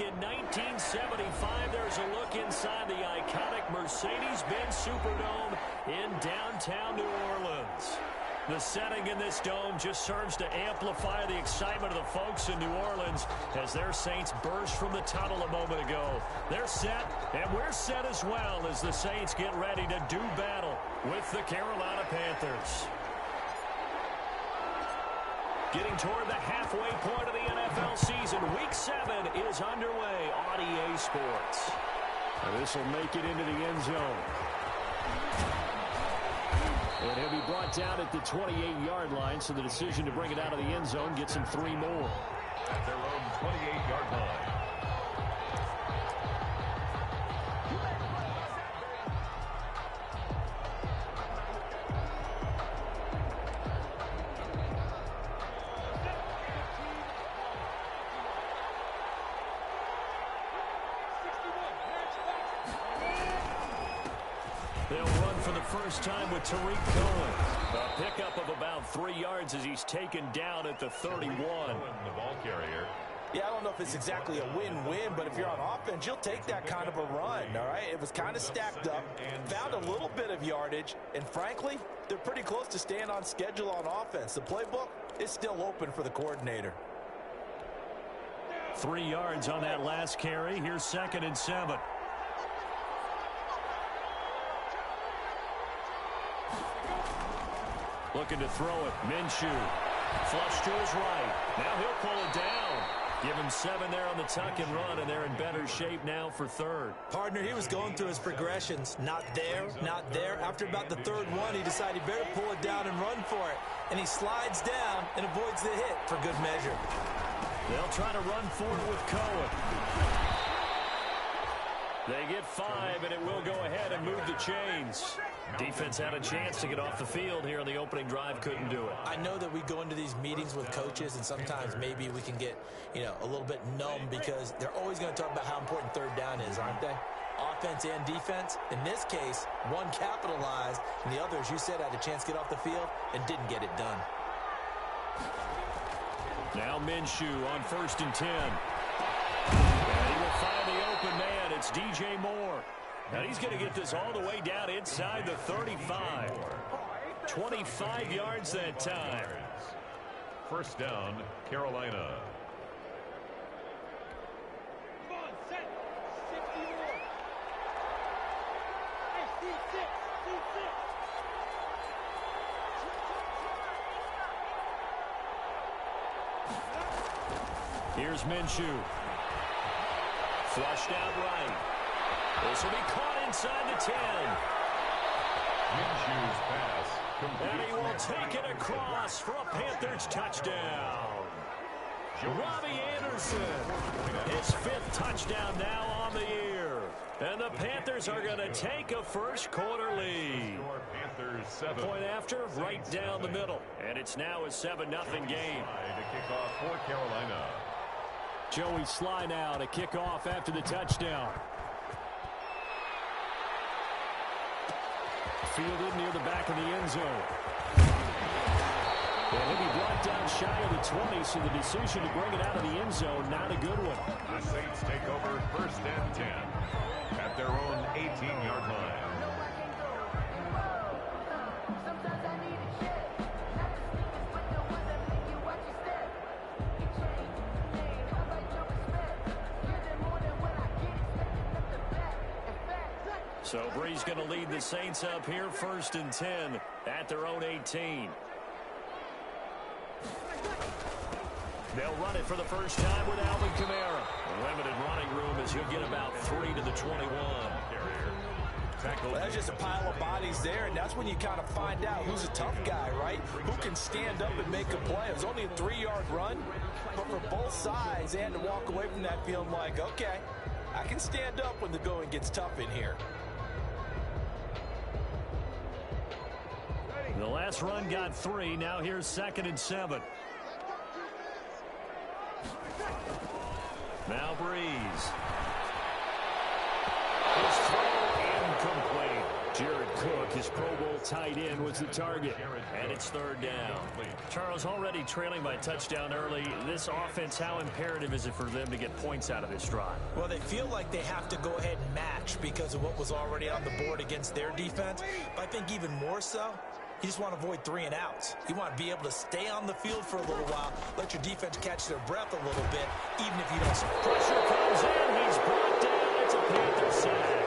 back in 1975. There's a look inside the iconic Mercedes-Benz Superdome in downtown New Orleans. The setting in this dome just serves to amplify the excitement of the folks in New Orleans as their Saints burst from the tunnel a moment ago. They're set, and we're set as well as the Saints get ready to do battle with the Carolina Panthers. Getting toward the halfway point of the NFL season, Week 7 is underway on EA Sports. And this will make it into the end zone. And he'll be brought down at the 28-yard line, so the decision to bring it out of the end zone gets him 3 more. At their own 28-yard line. They'll run for the first time with Tariq Cohen. A pickup of about 3 yards as he's taken down at the 31. The ball carrier. Yeah, I don't know if it's exactly a win-win, but if you're on offense, you'll take that kind of a run, all right? It was kind of stacked up, found a little bit of yardage, and frankly, they're pretty close to staying on schedule on offense. The playbook is still open for the coordinator. 3 yards on that last carry. Here's 2nd and 7. Looking to throw it. Minshew. Flush to his right. Now he'll pull it down. Give him 7 there on the tuck and run, and they're in better shape now for 3rd. Partner, he was going through his progressions. Not there, not there. After about the 3rd one, he decided he better pull it down and run for it. And he slides down and avoids the hit for good measure. They'll try to run for it with Cohen. They get 5, and it will go ahead and move the chains. Defense had a chance to get off the field here on the opening drive, couldn't do it. I know that we go into these meetings with coaches, and sometimes maybe we can get, a little bit numb because they're always going to talk about how important 3rd down is, aren't they? Offense and defense. In this case, one capitalized, and the other, as you said, had a chance to get off the field and didn't get it done. Now Minshew on 1st and 10. And he will find the open man. It's DJ Moore. And he's going to get this all the way down inside the 35. 25 yards that time. First down, Carolina. Here's Minshew. Flushed out right. This will be caught inside the 10. Minshew's pass. And he will take it across for a Panthers touchdown. Robbie Anderson, his 5th touchdown now on the year. And the Panthers are going to take a first-quarter lead. Panthers 7. Point after, right down the middle. And it's now a 7-0 game. To kick off for Carolina. Joey Sly now to kick off after the touchdown. Fielded near the back of the end zone. And he'll be brought down shy of the 20, so the decision to bring it out of the end zone, not a good one. The Saints take over 1st and 10 at their own 18-yard line. So Bree's going to lead the Saints up here 1st and 10 at their own 18. They'll run it for the first time with Alvin Kamara. Limited running room as he'll get about 3 to the 21. Well, there's just a pile of bodies there, and that's when you kind of find out who's a tough guy, right? Who can stand up and make a play. It was only a 3-yard run, but for both sides, they had to walk away from that feeling like, okay, I can stand up when the going gets tough in here. The last run got 3. Now here's 2nd and 7. Now Breeze. His throw incomplete. Jared Cook, his Pro Bowl tight end, was the target. And it's third down. Charles, already trailing by touchdown early. This offense, how imperative is it for them to get points out of this drive? Well, they feel like they have to go ahead and match because of what was already on the board against their defense. But I think even more so, you just want to avoid 3 and outs. You want to be able to stay on the field for a little while, let your defense catch their breath a little bit, even if you don't score. Pressure comes in. He's brought down. It's a Panther sack.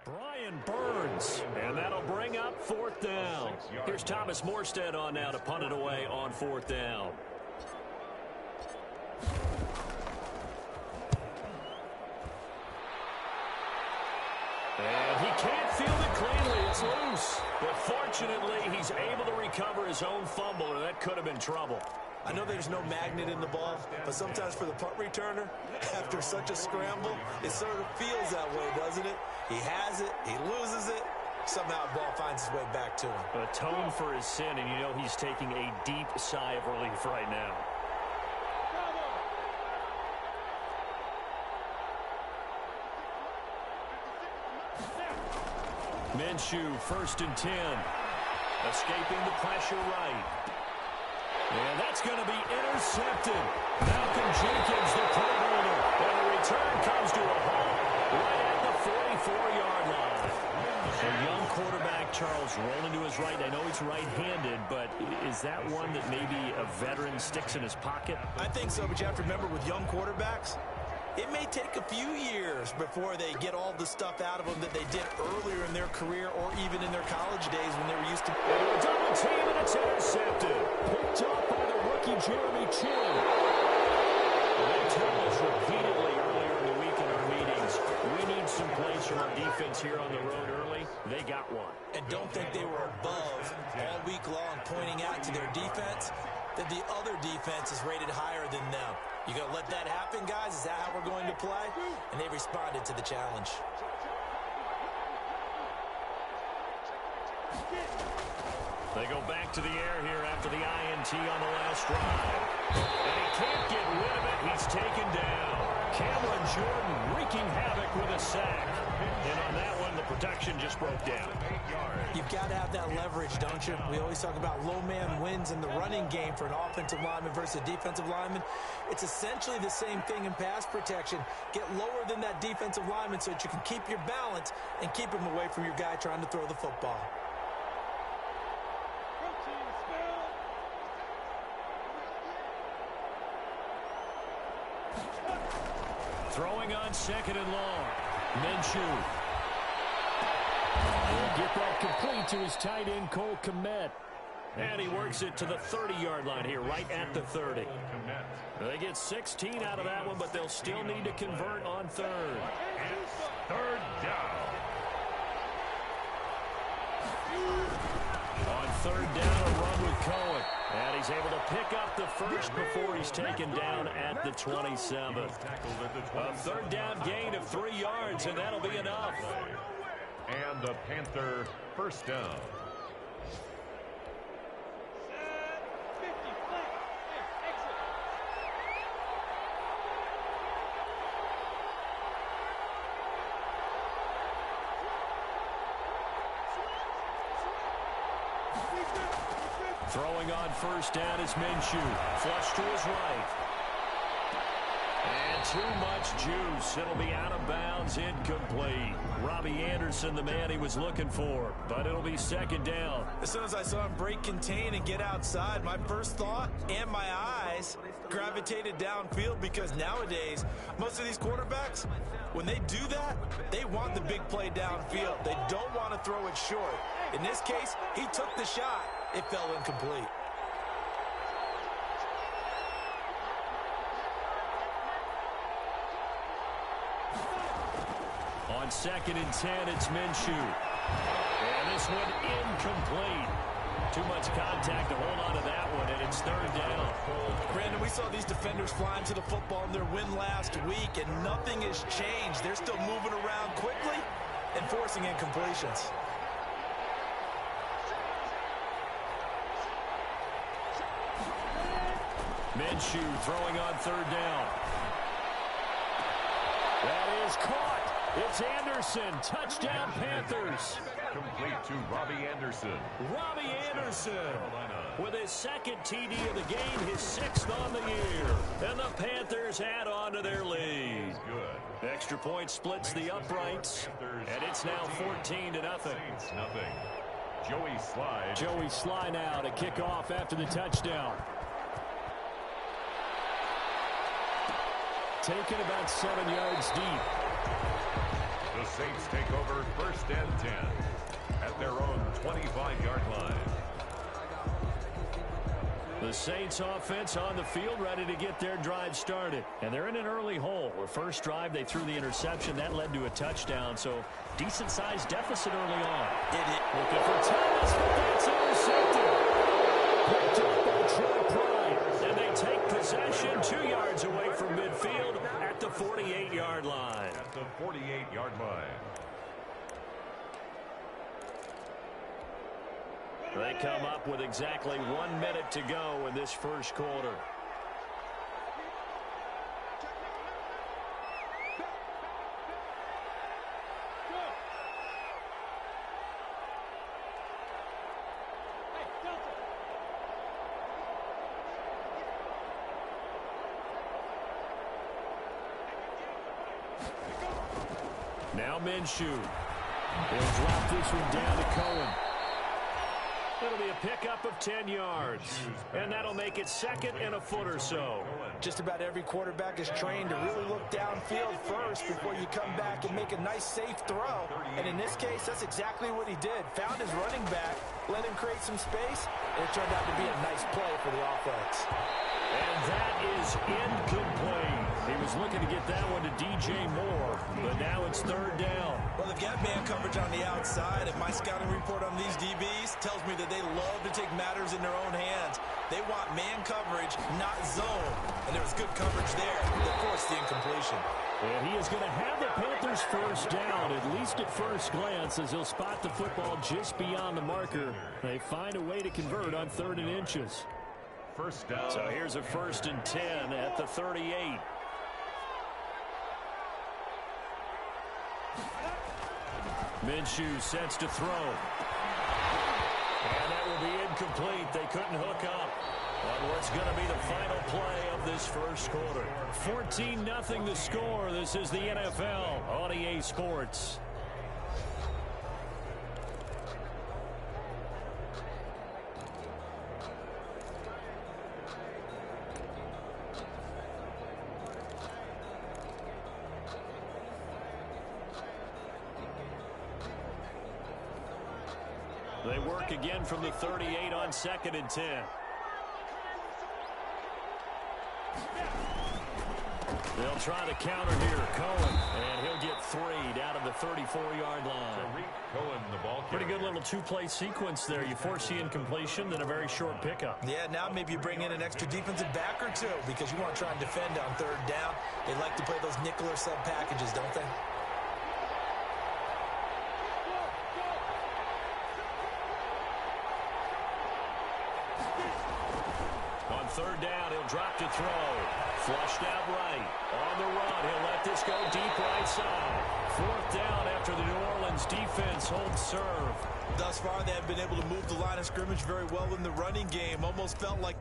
Brian Burns, and that'll bring up fourth down. Here's Thomas Morstead on now to punt it away on fourth down. And he can't field it cleanly. It's loose. But fortunately, he's able to recover his own fumble, or that could have been trouble. I know there's no magnet in the ball, but sometimes for the punt returner, after such a scramble, it sort of feels that way, doesn't it? He has it, he loses it, somehow the ball finds its way back to him. Atone for his sin, and you know he's taking a deep sigh of relief right now. Minshew, 1st and 10. Escaping the pressure right. And that's going to be intercepted. Malcolm Jenkins, the Pro Bowler. And the return comes to a halt right at the 44-yard line. A young quarterback, Charles, rolling to his right. I know he's right-handed, but is that one that maybe a veteran sticks in his pocket? I think so, but you have to remember with young quarterbacks, it may take a few years before they get all the stuff out of them that they did earlier in their career or even in their college days when they were used to. Double team, and it's intercepted. Picked off by the rookie Jeremy Chin. They told us repeatedly earlier in the week in our meetings, we need some plays from our defense here on the road early. They got one. And don't think they were above all week long pointing out to their defense that the other defense is rated higher than them. You gonna let that happen, guys? Is that how we're going to play? And they responded to the challenge. They go back to the air here after the INT on the last drive. And he can't get rid of it. He's taken down. Cameron Jordan wreaking havoc with a sack. And on that one, the protection just broke down. You've got to have that leverage, don't you? We always talk about low man wins in the running game for an offensive lineman versus a defensive lineman. It's essentially the same thing in pass protection. Get lower than that defensive lineman so that you can keep your balance and keep him away from your guy trying to throw the football. Throwing on 2nd and long. Minshew. He'll get that complete to his tight end, Cole Kmet. And he works it to the 30-yard line here, right at the 30. They get 16 out of that one, but they'll still need to convert on 3rd. Third down. On 3rd down, a run with Cohen. And he's able to pick up the first before he's taken down at the 27. A 3rd down gain of 3 yards, and that'll be enough. And the Panther first down. Throwing on 1st down is Minshew. Flush to his right. And too much juice. It'll be out of bounds, incomplete. Robbie Anderson, the man he was looking for. But it'll be 2nd down. As soon as I saw him break contain and get outside, my first thought and my eyes gravitated downfield because nowadays, most of these quarterbacks, when they do that, they want the big play downfield. They don't want to throw it short. In this case, he took the shot. It fell incomplete. On 2nd and 10, it's Minshew. And this one incomplete. Too much contact to hold on to that one, and it's third down. Brandon, we saw these defenders flying to the football in their win last week, and nothing has changed. They're still moving around quickly and forcing incompletions. Minshew throwing on third down. That is caught. It's Anderson. Touchdown, Panthers. Complete to Robbie Anderson. Robbie Anderson with his second TD of the game, his 6th on the year. And the Panthers add on to their lead. Good. Extra point splits the uprights, and it's now 14-0. Saints nothing. Joey Slye. Joey Slye now to kick off after the touchdown. Taken about 7 yards deep. The Saints take over 1st and 10 at their own 25-yard line. The Saints offense on the field ready to get their drive started. And they're in an early hole. The first drive, they threw the interception. That led to a touchdown. So decent-sized deficit early on. Looking for Thomas, but that's intercepted. Picked up by Troy Pride. And they take possession 2 yards away from midfield at the 48-yard line. At the 48-yard line. They come up with exactly 1 minute to go in this first quarter. Now Minshew. He'll drop this one down to Cohen. It'll be a pickup of 10 yards. And that'll make it 2nd and a foot or so. Just about every quarterback is trained to really look downfield first before you come back and make a nice, safe throw. And in this case, that's exactly what he did. Found his running back, let him create some space, and it turned out to be a nice play for the offense. And that is incomplete. He was looking to get that one to DJ Moore, but now it's 3rd down. Well, they've got man coverage on the outside, and my scouting report on these DBs tells me that they love to take matters in their own hands. They want man coverage, not zone. And there was good coverage there that forced the incompletion. And he is going to have the Panthers first down, at least at first glance, as he'll spot the football just beyond the marker. They find a way to convert on 3rd and inches. First down. So here's a 1st and 10 at the 38. Minshew sets to throw. And that will be incomplete. They couldn't hook up on what's going to be the final play of this first quarter. 14-0 the score. This is the NFL on EA Sports. They work again from the 38 on 2nd and 10. They'll try to counter here. Cohen, and he'll get 3 down to the 34-yard line. Tariq Cohen, the ball Pretty carrier. good little 2-play sequence there. You force the incompletion, then a very short pickup. Yeah, now maybe you bring in an extra defensive back or two because you want to try and defend on 3rd down. They like to play those nickel or sub packages, don't they? On 3rd down, he'll drop to throw. Flushed out right. On the run, he'll let this go deep right side. 4th down after the New Orleans defense holds serve. Thus far, they have been able to move the line of scrimmage very well in the running game. Almost felt like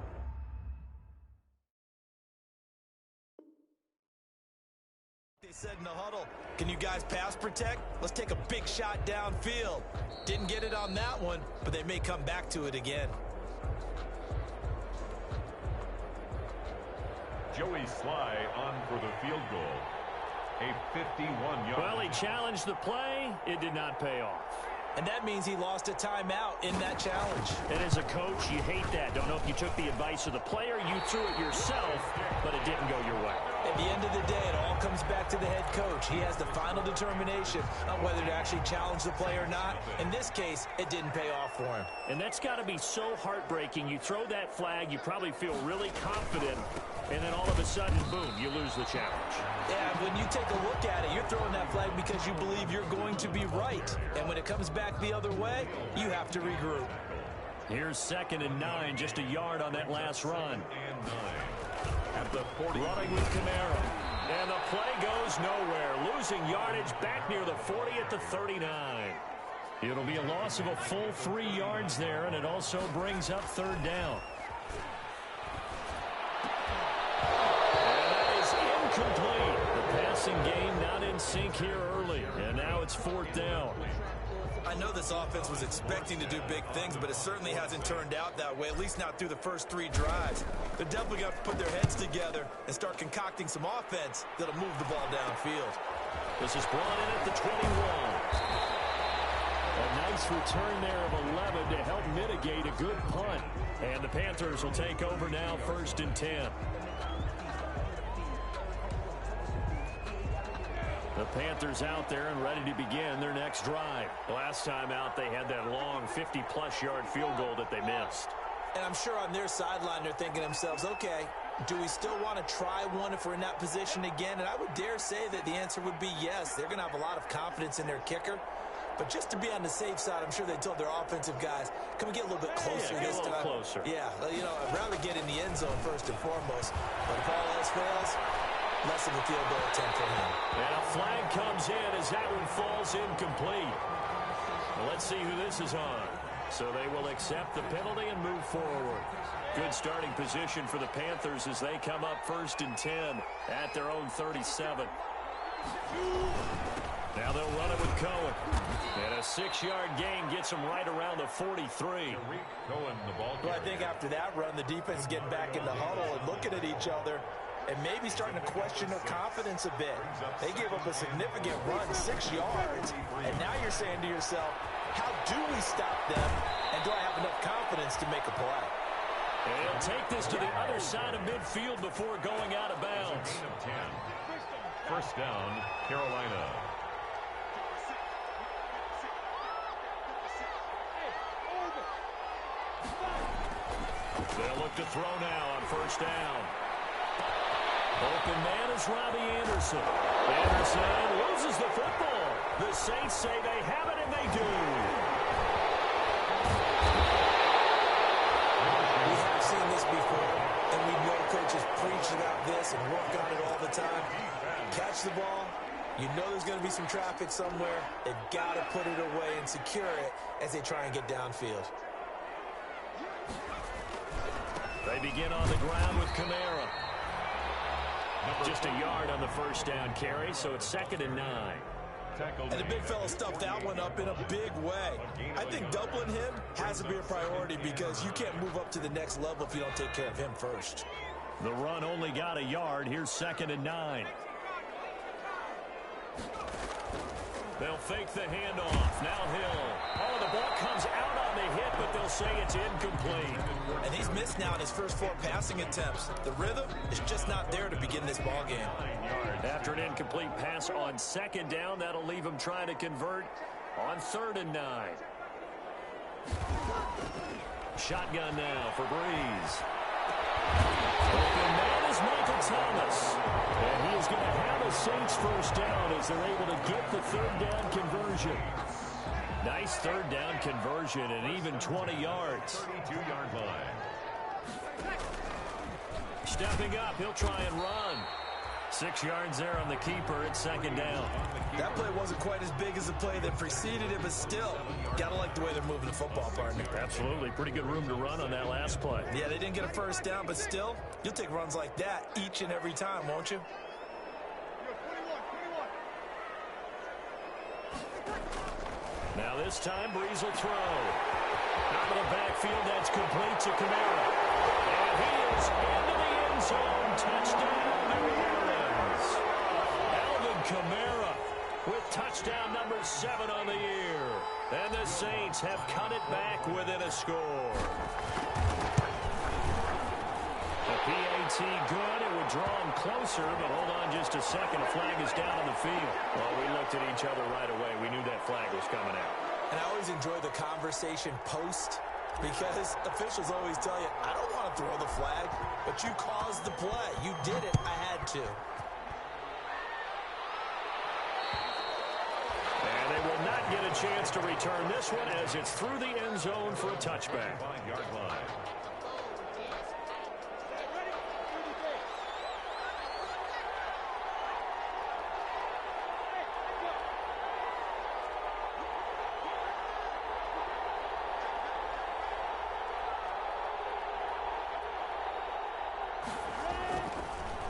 they said in the huddle, can you guys pass protect? Let's take a big shot downfield. Didn't get it on that one, but they may come back to it again. Joey Slye on for the field goal. A 51-yard. Well, he challenged the play. It did not pay off. And that means he lost a timeout in that challenge. And as a coach, you hate that. Don't know if you took the advice of the player, you threw it yourself, but it didn't go your way. At the end of the day, it all comes back to the head coach. He has the final determination on whether to actually challenge the play or not. In this case, it didn't pay off for him. And that's got to be so heartbreaking. You throw that flag, you probably feel really confident, and then all of a sudden, boom, you lose the challenge. Yeah, when you take a look at it, you're throwing that flag because you believe you're going to be right. And when it comes back the other way, you have to regroup. Here's 2nd and 9, just a yard on that last run. At the 40. Running with Kamara. And the play goes nowhere. Losing yardage back near the 40 at the 39. It'll be a loss of a full 3 yards there, and it also brings up 3rd down. And that is incomplete. The passing game not in sync here early, and now it's 4th down. I know this offense was expecting to do big things, but it certainly hasn't turned out that way, at least not through the first 3 drives. They're definitely going to put their heads together and start concocting some offense that'll move the ball downfield. This is brought in at the 21. A nice return there of 11 to help mitigate a good punt. And the Panthers will take over now, 1st and 10. The Panthers out there and ready to begin their next drive. Last time out, they had that long 50-plus yard field goal that they missed. And I'm sure on their sideline, they're thinking to themselves, okay, do we still want to try one if we're in that position again? And I would dare say that the answer would be yes. They're going to have a lot of confidence in their kicker. But just to be on the safe side, I'm sure they told their offensive guys, can we get a little bit closer this time? Get a little closer. Yeah, you know, I'd rather get in the end zone first and foremost. But if all else fails, less of a field goal attempt for him. And a flag comes in as that one falls incomplete. Well, let's see who this is on. So they will accept the penalty and move forward. Good starting position for the Panthers as they come up 1st and 10 at their own 37. Now they'll run it with Cohen. And a 6-yard gain gets them right around the 43. Well, I think after that run, the defense is getting back in the huddle and looking at each other and maybe starting to question their confidence a bit. They gave up a significant run, 6 yards, and now you're saying to yourself, how do we stop them, and do I have enough confidence to make a play? And he'll take this to the other side of midfield before going out of bounds. 1st down, Carolina. They'll look to throw now on 1st down. Open man is Robbie Anderson. Anderson loses the football. The Saints say they have it, and they do. We have seen this before, and we know coaches preach about this and work on it all the time. Catch the ball. You know there's going to be some traffic somewhere. They've got to put it away and secure it as they try and get downfield. They begin on the ground with Kamara. Just a yard on the 1st down carry, so it's 2nd and 9. And the big fella stuffed that one up in a big way. I think doubling him has to be a priority because you can't move up to the next level if you don't take care of him first. The run only got a yard. Here's 2nd and 9. They'll fake the handoff. Now Hill. Oh, the ball comes out on the hit, but they'll say it's incomplete. And he's missed now in his first 4 passing attempts. The rhythm is just not there to begin this ball game. After an incomplete pass on 2nd down, that'll leave him trying to convert on 3rd and 9. Shotgun now for Breeze. Open man is Michael Thomas. And he is going to have a Saints 1st down as they're able to get the 3rd down conversion. Nice 3rd down conversion and even 20 yards. 32-yard line. Stepping up, he'll try and run. 6 yards there on the keeper. It's 2nd down. That play wasn't quite as big as the play that preceded it, but still, gotta like the way they're moving the football, partner. Absolutely. Pretty good room to run on that last play. Yeah, they didn't get a 1st down, but still, you'll take runs like that each and every time, won't you? Now this time, Breeze will throw. Out of the backfield, that's complete to Kamara. And he is into the end zone. Touchdown, New Orleans. Alvin Kamara with touchdown number 7 on the year. And the Saints have cut it back within a score. The PAT good. It would draw him closer, but hold on just a second. A flag is down on the field. Well, we looked at each other right away. We knew that flag was coming out. And I always enjoy the conversation post, because officials always tell you, I don't want to throw the flag, but you caused the play. You did it. I had to. And they will not get a chance to return this one as it's through the end zone for a touchback. 5-yard line.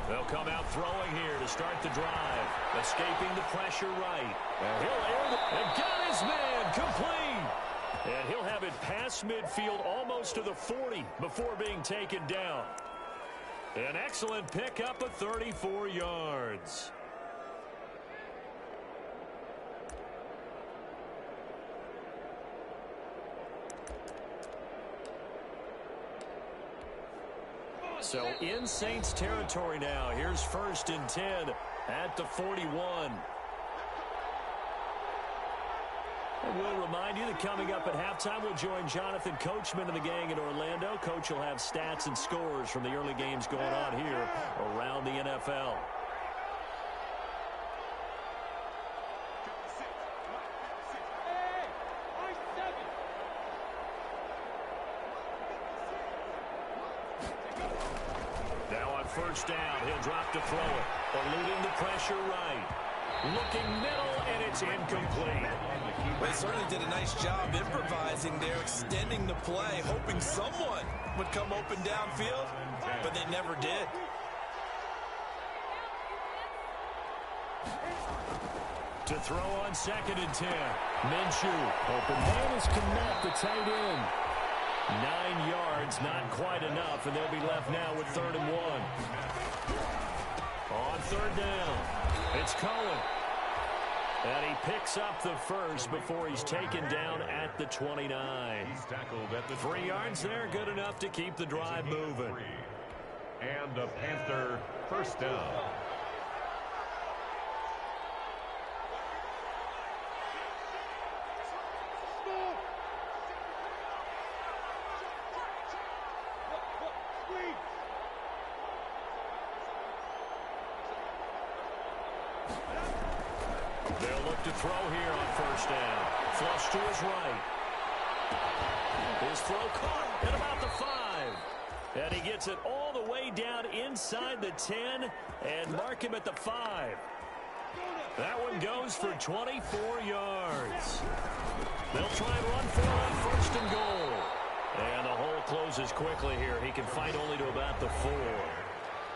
They'll come out throwing here to start the drive. Escaping the pressure right. And he'll air and got his man complete. And he'll have it past midfield almost to the 40 before being taken down. An excellent pickup of 34 yards. So in Saints territory now. Here's 1st and 10 at the 41. And we'll remind you that coming up at halftime, we'll join Jonathan Coachman and the gang in Orlando. Coach will have stats and scores from the early games going on here around the NFL. First down, he'll drop to throw it. Eluding the pressure right. Looking middle, and it's incomplete. They certainly did a nice job improvising there, extending the play, hoping someone would come open downfield, but they never did. To throw on 2nd and 10. Minshew. Open man is connect the tight end. 9 yards, not quite enough, and they'll be left now with 3rd and 1. On 3rd down, it's Cohen. And he picks up the first before he's taken down at the 29. He's tackled at the 3 yards there, good enough to keep the drive moving. And a Panther first down. They'll look to throw here on 1st down. Flush to his right. His throw caught at about the 5. And he gets it all the way down inside the 10 and mark him at the 5. That one goes for 24 yards. They'll try and run for it on 1st and goal. And the hole closes quickly here. He can fight only to about the 4.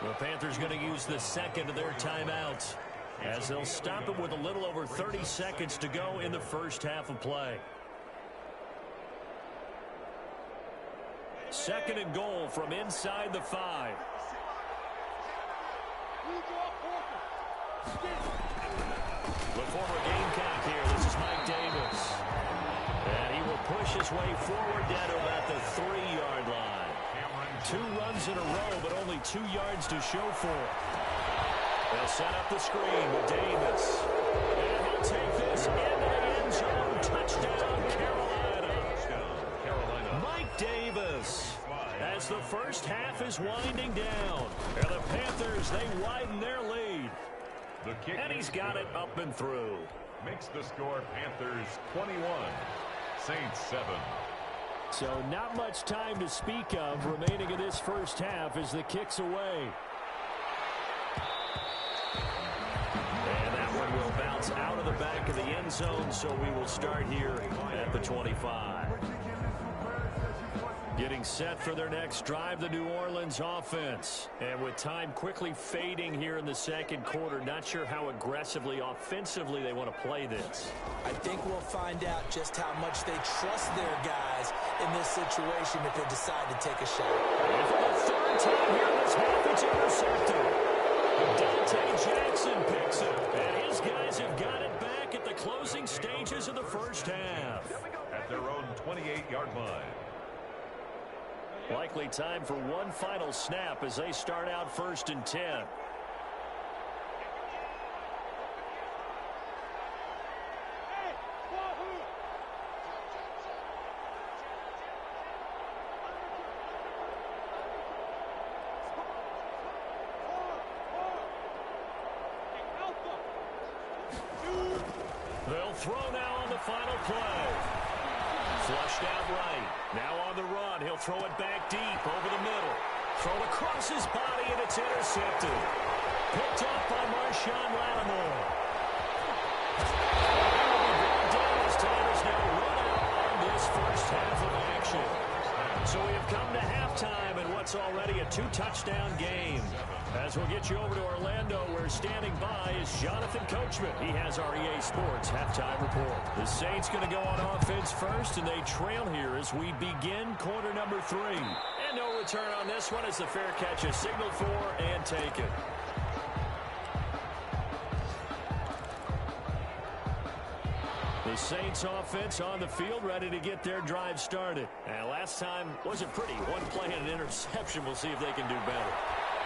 The Panthers going to use the 2nd of their timeouts, as they'll stop him with a little over 30 seconds to go in the first half of play. 2nd and goal from inside the 5. The former Gamecock here. This is Mike Davis. And he will push his way forward down to about the 3-yard line. 2 runs in a row, but only 2 yards to show for it. They'll set up the screen with Davis. And he'll take this into the end zone. Touchdown, Carolina. Mike Davis. As the first half is winding down. And the Panthers, they widen their lead. And he's got it up and through. Makes the score Panthers 21, Saints 7. So not much time to speak of remaining in this first half as the kick's away. And that one will bounce out of the back of the end zone, so we will start here at the 25. Getting set for their next drive, the New Orleans offense. And with time quickly fading here in the second quarter, not sure how aggressively, offensively they want to play this. I think we'll find out just how much they trust their guys in this situation if they decide to take a shot. And for the 3rd time here in this half, it's intercepted. Dante Jackson picks it. And his guys have got it back at the closing stages of the first half. At their own 28-yard line. Likely time for one final snap as they start out 1st and 10. They'll throw now on the final play. Flushed out right. Now on the run. He'll throw it back deep over the middle. Thrown across his body, and it's intercepted. Picked up by Marshawn Lattimore. He will be brought down as time is now run out on this first half of action. So we have come to halftime in what's already a 2-touchdown game. As we'll get you over to Orlando, where standing by is Jonathan Coachman. He has our EA Sports halftime report. The Saints going to go on offense first, and they trail here as we begin quarter number 3. And no return on this one as the fair catch is signaled for and taken. The Saints offense on the field, ready to get their drive started. And last time wasn't pretty. One play and an interception. We'll see if they can do better.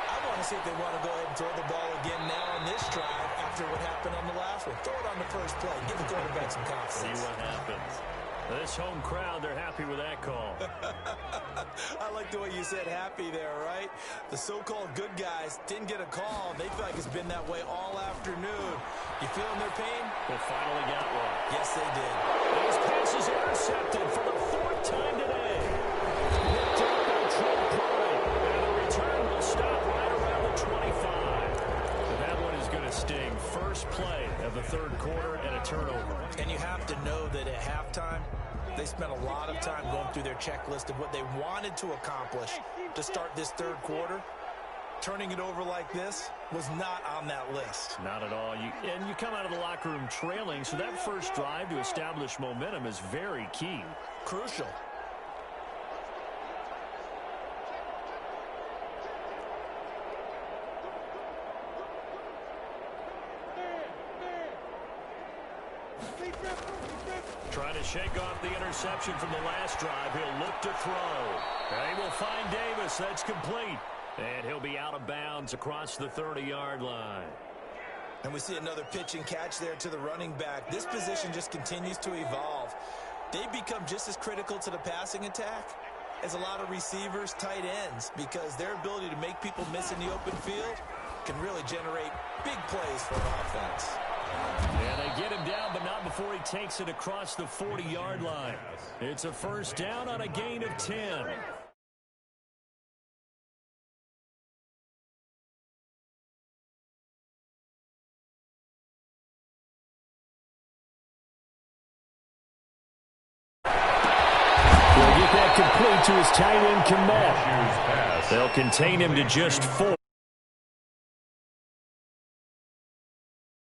I want to see if they want to go ahead and throw the ball again now on this drive after what happened on the last one. Throw it on the first play. Give the quarterback some confidence. See what happens. This home crowd, they're happy with that call. I like the way you said happy there, right? The so-called good guys didn't get a call. They feel like it's been that way all afternoon. You feeling their pain? They finally got one. Yes, they did. His pass is intercepted for the 4th time today. Picked up by Trent Pride. And the return will stop right around the 25. And that one is going to sting. First play of the 3rd quarter and a turnover. And you have to know that at halftime, they spent a lot of time going through their checklist of what they wanted to accomplish to start this 3rd quarter. Turning it over like this was not on that list. Not at all. And you come out of the locker room trailing, so that first drive to establish momentum is very key. Crucial. Trying to shake off the interception from the last drive. He'll look to throw. And he will find Davis. That's complete. And he'll be out of bounds across the 30-yard line. And we see another pitch and catch there to the running back. This position just continues to evolve. They become just as critical to the passing attack as a lot of receivers, tight ends, because their ability to make people miss in the open field can really generate big plays for an offense. And they get him down, but not before he takes it across the 40-yard line. It's a first down on a gain of 10. He'll get that complete to his tight end, Kmet. They'll contain him to just 4.